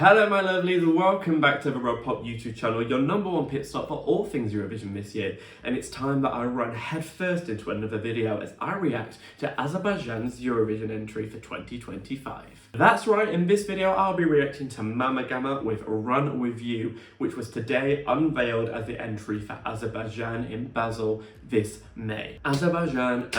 Hello my lovelies, welcome back to the Rob Pop YouTube channel, your number one pit stop for all things Eurovision this year. And it's time that I run headfirst into another video as I react to Azerbaijan's Eurovision entry for 2025. That's right, in this video I'll be reacting to Mamagama with Run With You, which was today unveiled as the entry for Azerbaijan in Basel this May. Azerbaijan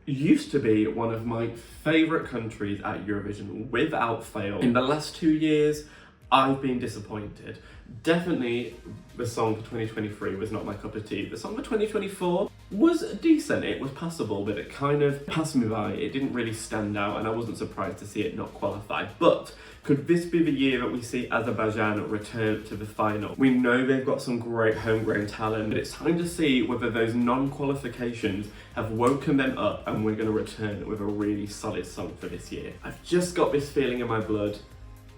used to be one of my favourite countries at Eurovision without fail. In the last 2 years, I've been disappointed. Definitely the song for 2023 was not my cup of tea. The song for 2024 was decent, it was passable, but it kind of passed me by. It didn't really stand out and I wasn't surprised to see it not qualify. But could this be the year that we see Azerbaijan return to the final? We know they've got some great homegrown talent, but it's time to see whether those non-qualifications have woken them up and we're going to return with a really solid song for this year. I've just got this feeling in my blood.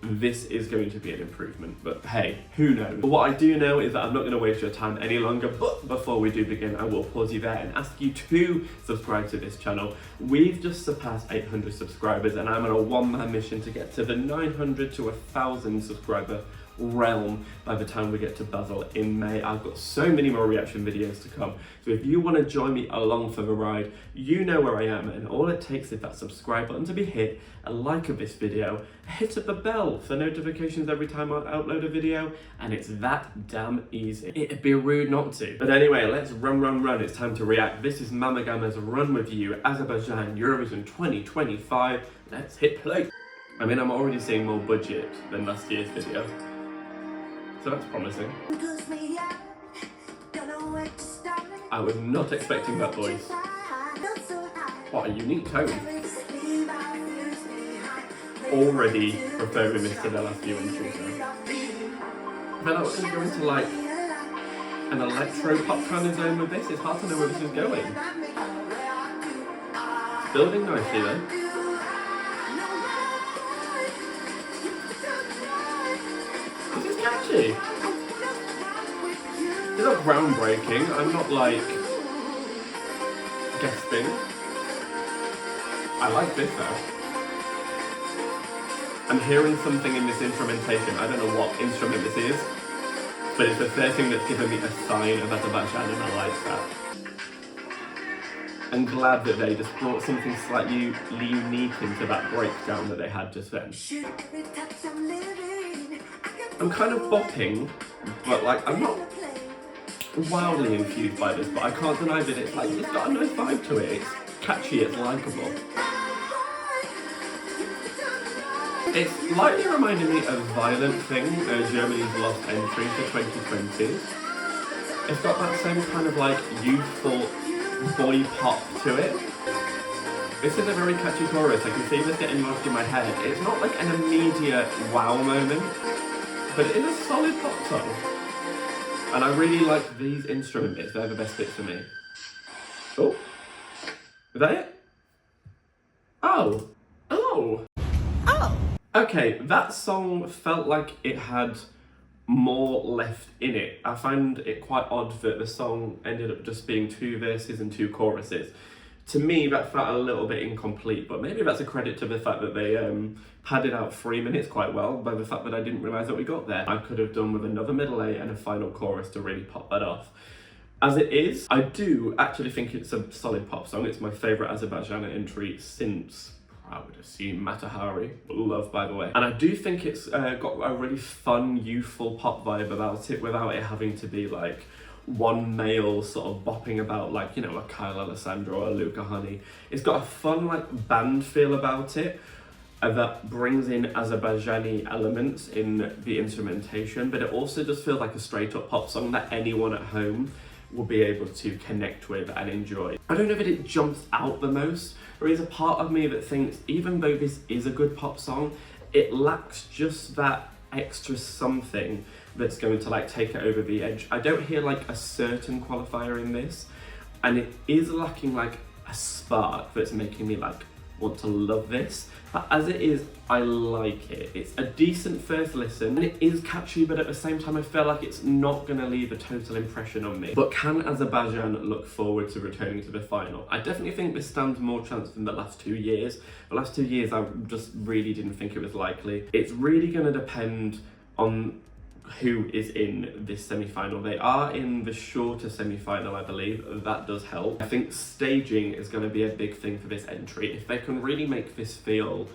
This is going to be an improvement, but hey, who knows? But what I do know is that I'm not going to waste your time any longer, but before we do begin, I will pause you there and ask you to subscribe to this channel. We've just surpassed 800 subscribers and I'm on a one-man mission to get to the 900 to 1,000 subscriber realm by the time we get to Basel in May. I've got so many more reaction videos to come, so if you want to join me along for the ride, you know where I am, and all it takes is that subscribe button to be hit, a like of this video, hit up the bell for notifications every time I upload a video, and it's that damn easy. It'd be rude not to. But anyway, let's run. It's time to react. This is Mamagama's Run With You, Azerbaijan Eurovision 2025. Let's hit play. I mean, I'm already seeing more budget than last year's video, so that's promising. I was not expecting that voice. What a unique tone. Already preferring this to the last few entries. I feel like we're going to go into like an electro pop kind of zone with this. It's hard to know where this is going. It's building nicely though. Catchy. It's not groundbreaking, I'm not like guessing. I like this though. I'm hearing something in this instrumentation. I don't know what instrument this is, but it's the first thing that's given me a sign of Azerbaijan and I like that. I'm glad that they just brought something slightly unique into that breakdown that they had just then. I'm kind of bopping, but like I'm not wildly infused by this, but I can't deny that it's like, it's got a nice vibe to it. It's catchy, it's likeable. It's slightly reminding me of Violent Thing, Germany's lost entry for 2020. It's got that same kind of like youthful boy pop to it. This is a very catchy chorus. I can see this getting lost in my head. It's not like an immediate wow moment, but it is a solid pop song. And I really like these instrument bits, they're the best bits for me. Oh, is that it? Oh. Okay, that song felt like it had more left in it. I find it quite odd that the song ended up just being 2 verses and 2 choruses. To me, that felt a little bit incomplete, but maybe that's a credit to the fact that they padded out 3 minutes quite well by the fact that I didn't realise that we got there. I could have done with another middle eight and a final chorus to really pop that off. As it is, I do actually think it's a solid pop song. It's my favourite Azerbaijan entry since, I would assume, Matahari. Love, by the way. And I do think it's got a really fun, youthful pop vibe about it without it having to be like one male sort of bopping about like, you know, a Kyle Alessandro or a Luca Honey. It's got a fun like band feel about it that brings in Azerbaijani elements in the instrumentation, but it also just feels like a straight up pop song that anyone at home will be able to connect with and enjoy. I don't know that it jumps out the most. There is a part of me that thinks even though this is a good pop song, it lacks just that extra something that's going to like take it over the edge. I don't hear like a certain qualifier in this, and it is lacking like a spark that's making me like want to love this, but as it is, I like it. It's a decent first listen, and it is catchy, but at the same time I feel like it's not going to leave a total impression on me. But can Azerbaijan look forward to returning to the final? I definitely think this stands more chance than the last 2 years. The last 2 years I just really didn't think it was likely. It's really going to depend on who is in this semi-final. They are in the shorter semi-final, I believe. That does help. I think staging is going to be a big thing for this entry. If they can really make this feel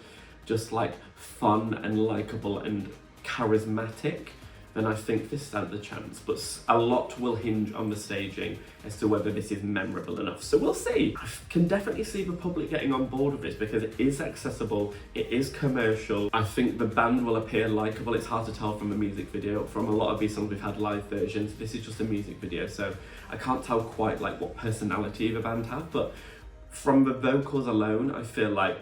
just like fun and likeable and charismatic, then I think this stands a chance. But a lot will hinge on the staging as to whether this is memorable enough. So we'll see. I can definitely see the public getting on board with this because it is accessible, it is commercial. I think the band will appear likeable. It's hard to tell from a music video. From a lot of these songs we've had live versions. This is just a music video, so I can't tell quite like what personality the band have, but from the vocals alone, I feel like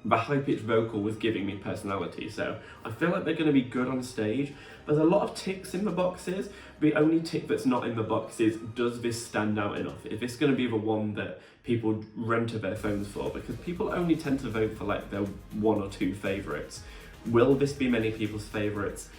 the high-pitched vocal was giving me personality, so I feel like they're going to be good on stage. There's a lot of ticks in the boxes. The only tick that's not in the box is, does this stand out enough? Is this going to be the one that people run to their phones for? Because people only tend to vote for like their 1 or 2 favourites. Will this be many people's favourites?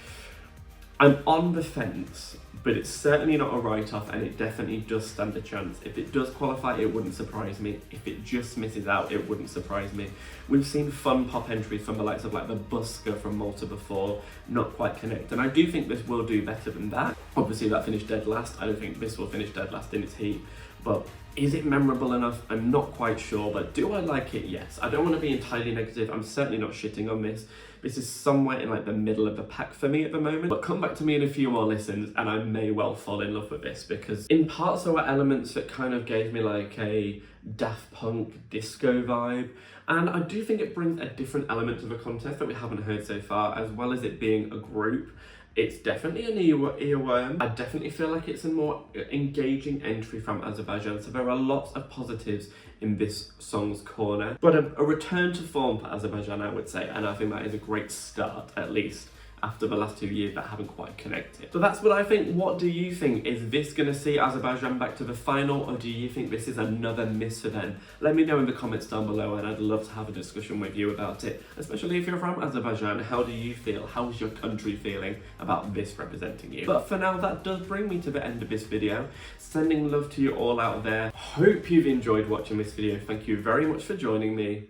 I'm on the fence, but it's certainly not a write-off, and it definitely does stand a chance. If it does qualify, it wouldn't surprise me. If it just misses out, it wouldn't surprise me. We've seen fun pop entries from the likes of like the Busker from Malta before, not quite connect, and I do think this will do better than that. Obviously that finished dead last. I don't think this will finish dead last in its heat, but is it memorable enough? I'm not quite sure, but do I like it? Yes. I don't want to be entirely negative. I'm certainly not shitting on this. This is somewhere in like the middle of the pack for me at the moment, but come back to me in a few more listens and I may well fall in love with this, because in parts there were elements that kind of gave me like a Daft Punk disco vibe, and I do think it brings a different element to the contest that we haven't heard so far, as well as it being a group. It's definitely an earworm. I definitely feel like it's a more engaging entry from Azerbaijan, so there are lots of positives in this song's corner. But a return to form for Azerbaijan, I would say, and I think that is a great start, at least, after the last 2 years that haven't quite connected. So that's what I think. What do you think? Is this going to see Azerbaijan back to the final, or do you think this is another miss for them? Let me know in the comments down below, and I'd love to have a discussion with you about it, especially if you're from Azerbaijan. How do you feel? How is your country feeling about this representing you? But for now, that does bring me to the end of this video. Sending love to you all out there. Hope you've enjoyed watching this video. Thank you very much for joining me,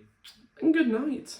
and good night.